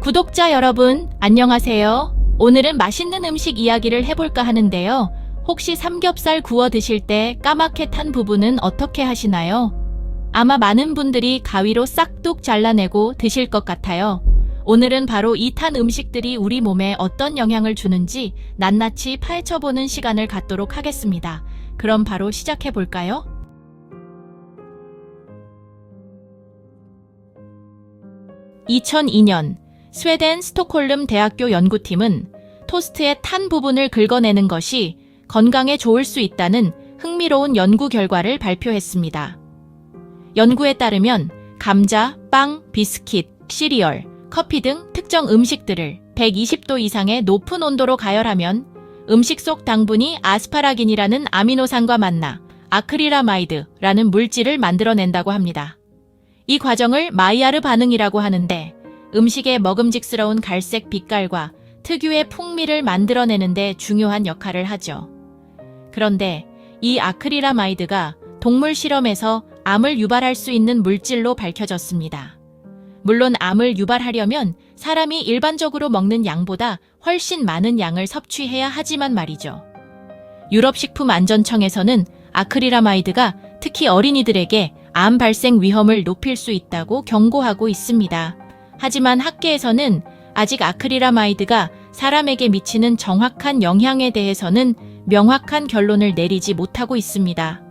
구독자 여러분, 안녕하세요. 오늘은 맛있는 음식 이야기를 해볼까 하는데요. 혹시 삼겹살 구워 드실 때 까맣게 탄 부분은 어떻게 하시나요? 아마 많은 분들이 가위로 싹둑 잘라내고 드실 것 같아요. 오늘은 바로 이 탄 음식들이 우리 몸에 어떤 영향을 주는지 낱낱이 파헤쳐보는 시간을 갖도록 하겠습니다. 그럼 바로 시작해볼까요? 2002년 스웨덴 스톡홀름 대학교 연구팀은 토스트의 탄 부분을 긁어내는 것이 건강에 좋을 수 있다는 흥미로운 연구 결과를 발표했습니다. 연구에 따르면 감자, 빵, 비스킷, 시리얼, 커피 등 특정 음식들을 120도 이상의 높은 온도로 가열하면 음식 속 당분이 아스파라긴이라는 아미노산과 만나 아크릴라마이드라는 물질을 만들어낸다고 합니다. 이 과정을 마이야르 반응이라고 하는데 음식의 먹음직스러운 갈색 빛깔과 특유의 풍미를 만들어내는 데 중요한 역할을 하죠. 그런데 이 아크릴라마이드가 동물 실험에서 암을 유발할 수 있는 물질로 밝혀졌습니다. 물론 암을 유발하려면 사람이 일반적으로 먹는 양보다 훨씬 많은 양을 섭취해야 하지만 말이죠. 유럽식품안전청에서는 아크릴라마이드가 특히 어린이들에게 암 발생 위험을 높일 수 있다고 경고하고 있습니다. 하지만 학계에서는 아직 아크릴라마이드가 사람에게 미치는 정확한 영향에 대해서는 명확한 결론을 내리지 못하고 있습니다.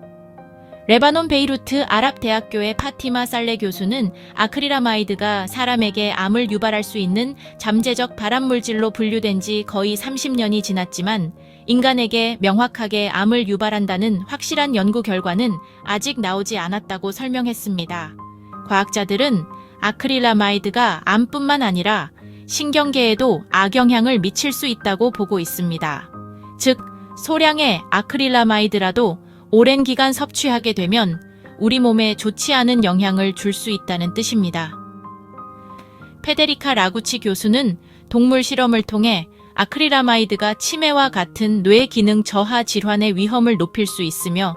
레바논 베이루트 아랍대학교의 파티마 살레 교수는 아크릴라마이드가 사람에게 암을 유발할 수 있는 잠재적 발암물질로 분류된 지 거의 30년이 지났지만 인간에게 명확하게 암을 유발한다는 확실한 연구 결과는 아직 나오지 않았다고 설명했습니다. 과학자들은 아크릴라마이드가 암뿐만 아니라 신경계에도 악영향을 미칠 수 있다고 보고 있습니다. 즉, 소량의 아크릴라마이드라도 오랜 기간 섭취하게 되면 우리 몸에 좋지 않은 영향을 줄 수 있다는 뜻입니다. 페데리카 라구치 교수는 동물 실험을 통해 아크릴라마이드가 치매와 같은 뇌 기능 저하 질환의 위험을 높일 수 있으며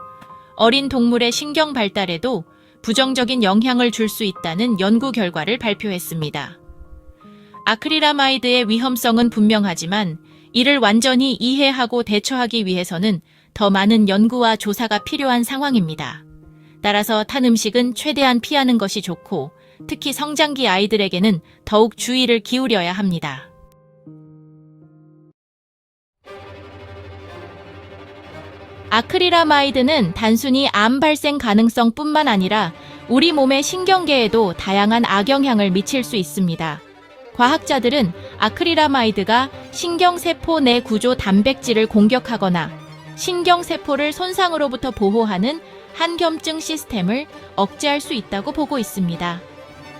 어린 동물의 신경 발달에도 부정적인 영향을 줄 수 있다는 연구 결과를 발표했습니다. 아크릴라마이드의 위험성은 분명하지만 이를 완전히 이해하고 대처하기 위해서는 더 많은 연구와 조사가 필요한 상황입니다. 따라서 탄 음식은 최대한 피하는 것이 좋고 특히 성장기 아이들에게는 더욱 주의를 기울여야 합니다. 아크릴라마이드는 단순히 암 발생 가능성뿐만 아니라 우리 몸의 신경계에도 다양한 악영향을 미칠 수 있습니다. 과학자들은 아크릴라마이드가 신경세포 내 구조 단백질을 공격하거나 신경세포를 손상으로부터 보호하는 한겸증 시스템을 억제할 수 있다고 보고 있습니다.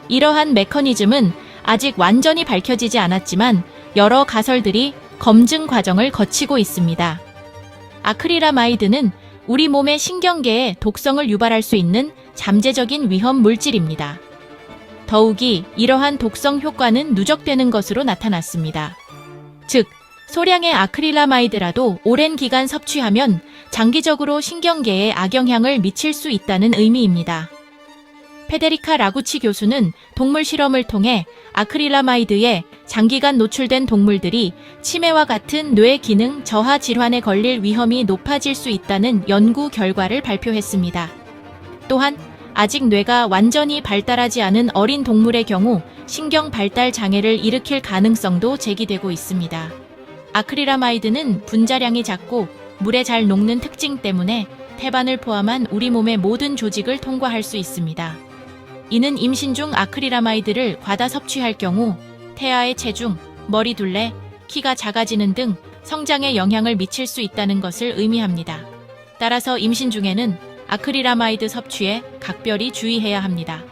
이러한 메커니즘은 아직 완전히 밝혀지지 않았지만 여러 가설들이 검증 과정을 거치고 있습니다. 아크릴라마이드는 우리 몸의 신경계에 독성을 유발할 수 있는 잠재적인 위험 물질입니다. 더욱이 이러한 독성 효과는 누적되는 것으로 나타났습니다. 즉, 소량의 아크릴라마이드라도 오랜 기간 섭취하면 장기적으로 신경계에 악영향을 미칠 수 있다는 의미입니다. 페데리카 라구치 교수는 동물 실험을 통해 아크릴라마이드에 장기간 노출된 동물들이 치매와 같은 뇌 기능 저하 질환에 걸릴 위험이 높아질 수 있다는 연구 결과를 발표했습니다. 또한 아직 뇌가 완전히 발달하지 않은 어린 동물의 경우 신경 발달 장애를 일으킬 가능성도 제기되고 있습니다. 아크릴라마이드는 분자량이 작고 물에 잘 녹는 특징 때문에 태반을 포함한 우리 몸의 모든 조직을 통과할 수 있습니다. 이는 임신 중 아크릴라마이드를 과다 섭취할 경우 태아의 체중, 머리둘레, 키가 작아지는 등 성장에 영향을 미칠 수 있다는 것을 의미합니다. 따라서 임신 중에는 아크릴라마이드 섭취에 각별히 주의해야 합니다.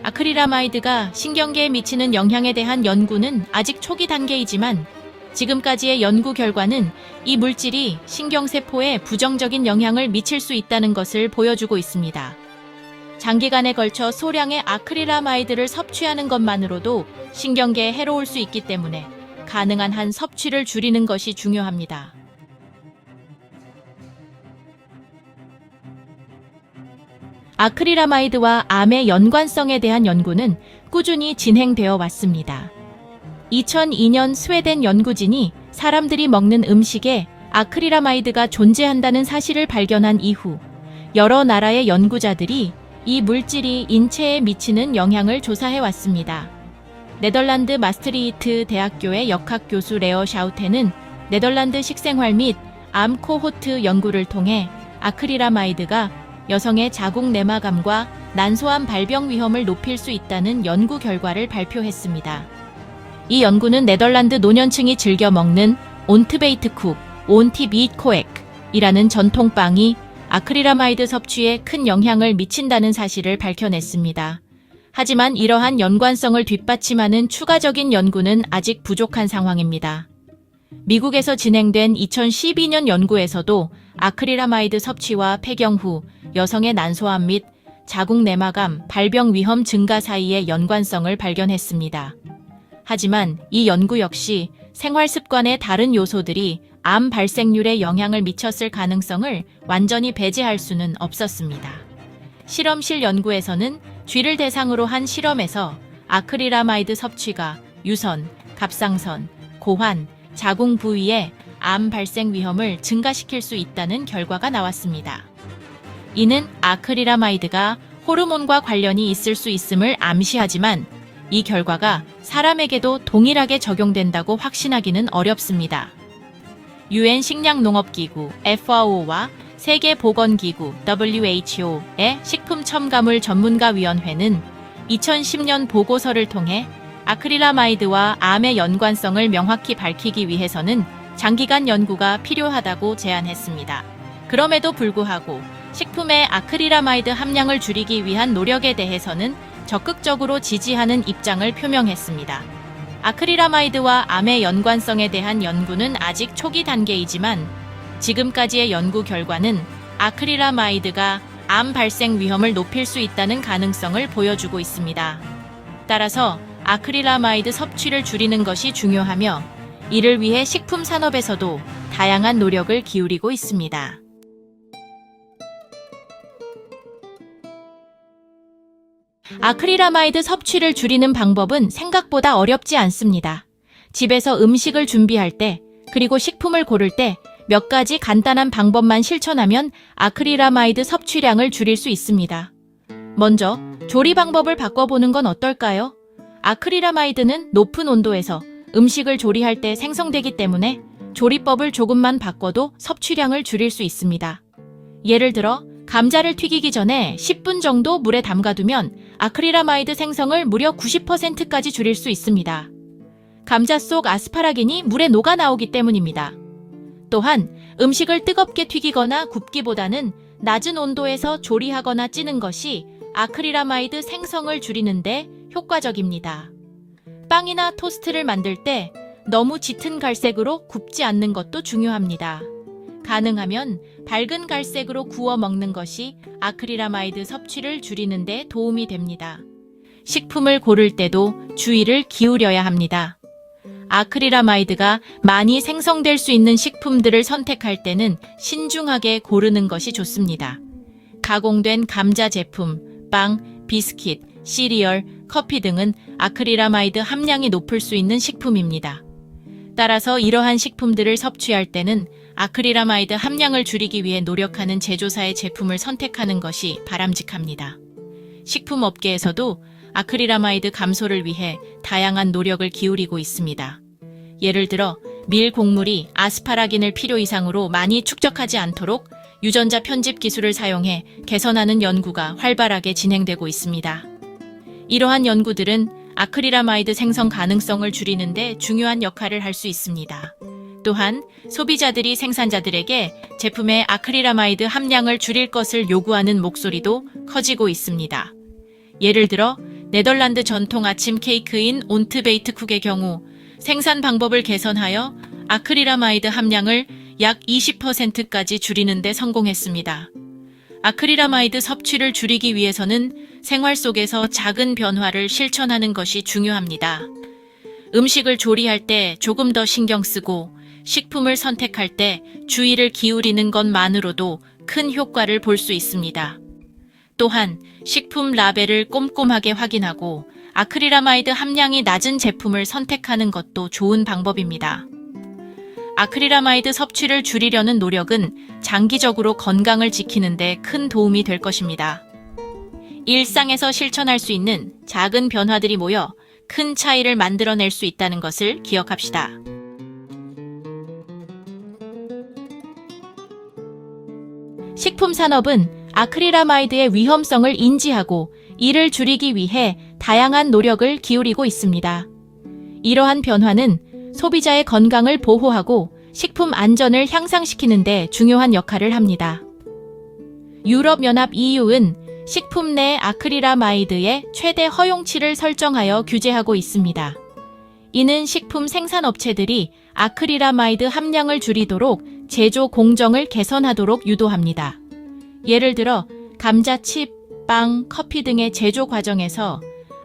아크릴라마이드가 신경계에 미치는 영향에 대한 연구는 아직 초기 단계이지만 지금까지의 연구 결과는 이 물질이 신경세포에 부정적인 영향을 미칠 수 있다는 것을 보여주고 있습니다. 장기간에 걸쳐 소량의 아크릴라마이드를 섭취하는 것만으로도 신경계에 해로울 수 있기 때문에 가능한 한 섭취를 줄이는 것이 중요합니다. 아크릴라마이드와 암의 연관성에 대한 연구는 꾸준히 진행되어 왔습니다. 2002년 스웨덴 연구진이 사람들이 먹는 음식에 아크릴라마이드가 존재한다는 사실을 발견한 이후 여러 나라의 연구자들이 이 물질이 인체에 미치는 영향을 조사해 왔습니다. 네덜란드 마스트리히트 대학교의 역학 교수 레어 샤우테는 네덜란드 식생활 및 암 코호트 연구를 통해 아크릴라마이드가 여성의 자궁 내막암과 난소암 발병 위험을 높일 수 있다는 연구 결과를 발표했습니다. 이 연구는 네덜란드 노년층이 즐겨 먹는 온트베이트쿡, 온티비코엑이라는 전통빵이 아크릴라마이드 섭취에 큰 영향을 미친다는 사실을 밝혀냈습니다. 하지만 이러한 연관성을 뒷받침하는 추가적인 연구는 아직 부족한 상황입니다. 미국에서 진행된 2012년 연구에서도 아크릴라마이드 섭취와 폐경 후 여성의 난소암 및 자궁 내막암 발병 위험 증가 사이의 연관성을 발견했습니다. 하지만 이 연구 역시 생활 습관의 다른 요소들이 암 발생률에 영향을 미쳤을 가능성을 완전히 배제할 수는 없었습니다. 실험실 연구에서는 쥐를 대상으로 한 실험에서 아크릴라마이드 섭취가 유선, 갑상선, 고환, 자궁 부위의 암 발생 위험을 증가시킬 수 있다는 결과가 나왔습니다. 이는 아크릴라마이드가 호르몬과 관련이 있을 수 있음을 암시하지만 이 결과가 사람에게도 동일하게 적용된다고 확신하기는 어렵습니다. UN 식량농업기구 FAO와 세계보건기구 WHO의 식품첨가물 전문가위원회는 2010년 보고서를 통해 아크릴라마이드와 암의 연관성을 명확히 밝히기 위해서는 장기간 연구가 필요하다고 제안했습니다. 그럼에도 불구하고 식품의 아크릴라마이드 함량을 줄이기 위한 노력에 대해서는 적극적으로 지지하는 입장을 표명했습니다. 아크릴라마이드와 암의 연관성에 대한 연구는 아직 초기 단계이지만 지금까지의 연구 결과는 아크릴라마이드가 암 발생 위험을 높일 수 있다는 가능성을 보여주고 있습니다. 따라서 아크릴라마이드 섭취를 줄이는 것이 중요하며 이를 위해 식품 산업에서도 다양한 노력을 기울이고 있습니다. 아크릴라마이드 섭취를 줄이는 방법은 생각보다 어렵지 않습니다. 집에서 음식을 준비할 때, 그리고 식품을 고를 때 몇 가지 간단한 방법만 실천하면 아크릴라마이드 섭취량을 줄일 수 있습니다. 먼저, 조리 방법을 바꿔보는 건 어떨까요? 아크릴라마이드는 높은 온도에서 음식을 조리할 때 생성되기 때문에 조리법을 조금만 바꿔도 섭취량을 줄일 수 있습니다. 예를 들어, 감자를 튀기기 전에 10분 정도 물에 담가두면 아크릴라마이드 생성을 무려 90%까지 줄일 수 있습니다. 감자 속 아스파라긴이 물에 녹아 나오기 때문입니다. 또한 음식을 뜨겁게 튀기거나 굽기보다는 낮은 온도에서 조리하거나 찌는 것이 아크릴라마이드 생성을 줄이는데 효과적입니다. 빵이나 토스트를 만들 때 너무 짙은 갈색으로 굽지 않는 것도 중요합니다. 가능하면 밝은 갈색으로 구워 먹는 것이 아크릴라마이드 섭취를 줄이는 데 도움이 됩니다. 식품을 고를 때도 주의를 기울여야 합니다. 아크릴라마이드가 많이 생성될 수 있는 식품들을 선택할 때는 신중하게 고르는 것이 좋습니다. 가공된 감자 제품, 빵, 비스킷, 시리얼, 커피 등은 아크릴라마이드 함량이 높을 수 있는 식품입니다. 따라서 이러한 식품들을 섭취할 때는 아크릴라마이드 함량을 줄이기 위해 노력하는 제조사의 제품을 선택하는 것이 바람직합니다. 식품업계에서도 아크릴라마이드 감소를 위해 다양한 노력을 기울이고 있습니다. 예를 들어 밀 곡물이 아스파라긴을 필요 이상으로 많이 축적하지 않도록 유전자 편집 기술을 사용해 개선하는 연구가 활발하게 진행되고 있습니다. 이러한 연구들은 아크릴라마이드 생성 가능성을 줄이는 데 중요한 역할을 할 수 있습니다. 또한 소비자들이 생산자들에게 제품의 아크릴라마이드 함량을 줄일 것을 요구하는 목소리도 커지고 있습니다. 예를 들어 네덜란드 전통 아침 케이크인 온트베이트쿡의 경우 생산 방법을 개선하여 아크릴라마이드 함량을 약 20%까지 줄이는 데 성공했습니다. 아크릴라마이드 섭취를 줄이기 위해서는 생활 속에서 작은 변화를 실천하는 것이 중요합니다. 음식을 조리할 때 조금 더 신경 쓰고 식품을 선택할 때 주의를 기울이는 것만으로도 큰 효과를 볼 수 있습니다. 또한 식품 라벨을 꼼꼼하게 확인하고 아크릴아마이드 함량이 낮은 제품을 선택하는 것도 좋은 방법입니다. 아크릴아마이드 섭취를 줄이려는 노력은 장기적으로 건강을 지키는 데 큰 도움이 될 것입니다. 일상에서 실천할 수 있는 작은 변화들이 모여 큰 차이를 만들어낼 수 있다는 것을 기억합시다. 식품 산업은 아크릴아마이드의 위험성을 인지하고 이를 줄이기 위해 다양한 노력을 기울이고 있습니다. 이러한 변화는 소비자의 건강을 보호하고 식품 안전을 향상시키는 데 중요한 역할을 합니다. 유럽연합 EU는 식품 내 아크릴아마이드의 최대 허용치를 설정하여 규제하고 있습니다. 이는 식품 생산업체들이 아크릴아마이드 함량을 줄이도록 제조 공정을 개선하도록 유도합니다. 예를 들어 감자칩, 빵, 커피 등의 제조 과정에서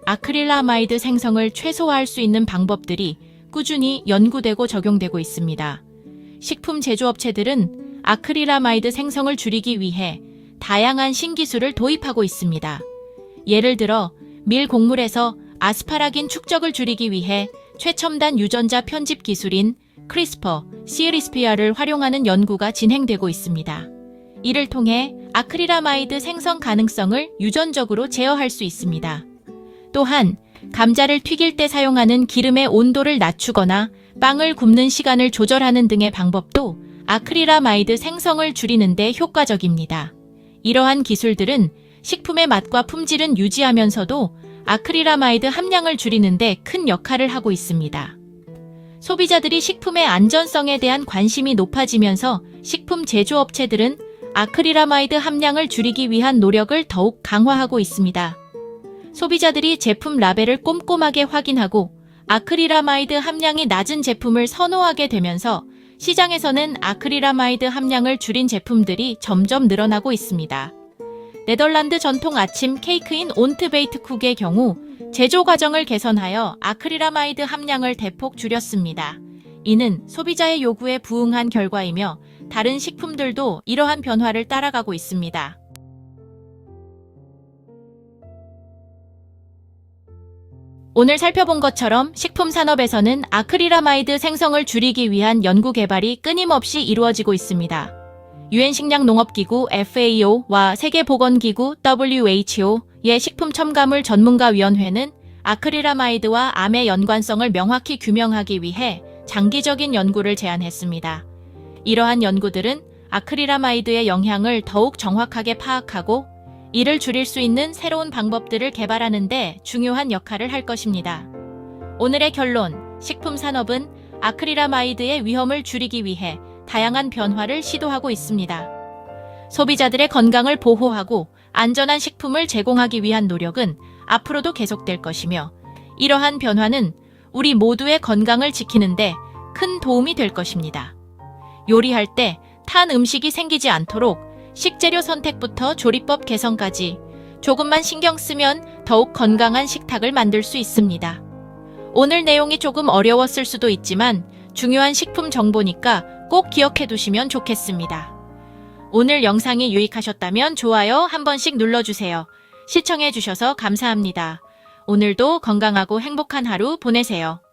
아크릴아마이드 생성을 최소화할 수 있는 방법들이 꾸준히 연구되고 적용되고 있습니다. 식품 제조업체들은 아크릴아마이드 생성을 줄이기 위해 다양한 신기술을 도입하고 있습니다. 예를 들어 밀 곡물에서 아스파라긴 축적을 줄이기 위해 최첨단 유전자 편집 기술인 크리스퍼, CRISPR을 활용하는 연구가 진행되고 있습니다. 이를 통해 아크릴아마이드 생성 가능성을 유전적으로 제어할 수 있습니다. 또한 감자를 튀길 때 사용하는 기름의 온도를 낮추거나 빵을 굽는 시간을 조절하는 등의 방법도 아크릴아마이드 생성을 줄이는 데 효과적입니다. 이러한 기술들은 식품의 맛과 품질은 유지하면서도 아크릴아마이드 함량을 줄이는 데 큰 역할을 하고 있습니다. 소비자들이 식품의 안전성에 대한 관심이 높아지면서 식품 제조업체들은 아크릴아마이드 함량을 줄이기 위한 노력을 더욱 강화하고 있습니다. 소비자들이 제품 라벨을 꼼꼼하게 확인하고 아크릴아마이드 함량이 낮은 제품을 선호하게 되면서 시장에서는 아크릴아마이드 함량을 줄인 제품들이 점점 늘어나고 있습니다. 네덜란드 전통 아침 케이크인 온트베이트쿡의 경우 제조 과정을 개선하여 아크릴아마이드 함량을 대폭 줄였습니다. 이는 소비자의 요구에 부응한 결과이며 다른 식품들도 이러한 변화를 따라가고 있습니다. 오늘 살펴본 것처럼 식품 산업에서는 아크릴아마이드 생성을 줄이기 위한 연구 개발이 끊임없이 이루어지고 있습니다. 유엔 식량농업기구 FAO와 세계보건기구 WHO의 식품 첨가물 전문가위원회는 아크릴아마이드와 암의 연관성을 명확히 규명하기 위해 장기적인 연구를 제안했습니다. 이러한 연구들은 아크릴아마이드의 영향을 더욱 정확하게 파악하고 이를 줄일 수 있는 새로운 방법들을 개발하는 데 중요한 역할을 할 것입니다. 오늘의 결론, 식품 산업은 아크릴아마이드의 위험을 줄이기 위해 다양한 변화를 시도하고 있습니다. 소비자들의 건강을 보호하고 안전한 식품을 제공하기 위한 노력은 앞으로도 계속될 것이며 이러한 변화는 우리 모두의 건강을 지키는 데 큰 도움이 될 것입니다. 요리할 때 탄 음식이 생기지 않도록 식재료 선택부터 조리법 개선까지 조금만 신경 쓰면 더욱 건강한 식탁을 만들 수 있습니다. 오늘 내용이 조금 어려웠을 수도 있지만 중요한 식품 정보니까 꼭 기억해 두시면 좋겠습니다. 오늘 영상이 유익하셨다면 좋아요 한 번씩 눌러주세요. 시청해 주셔서 감사합니다. 오늘도 건강하고 행복한 하루 보내세요.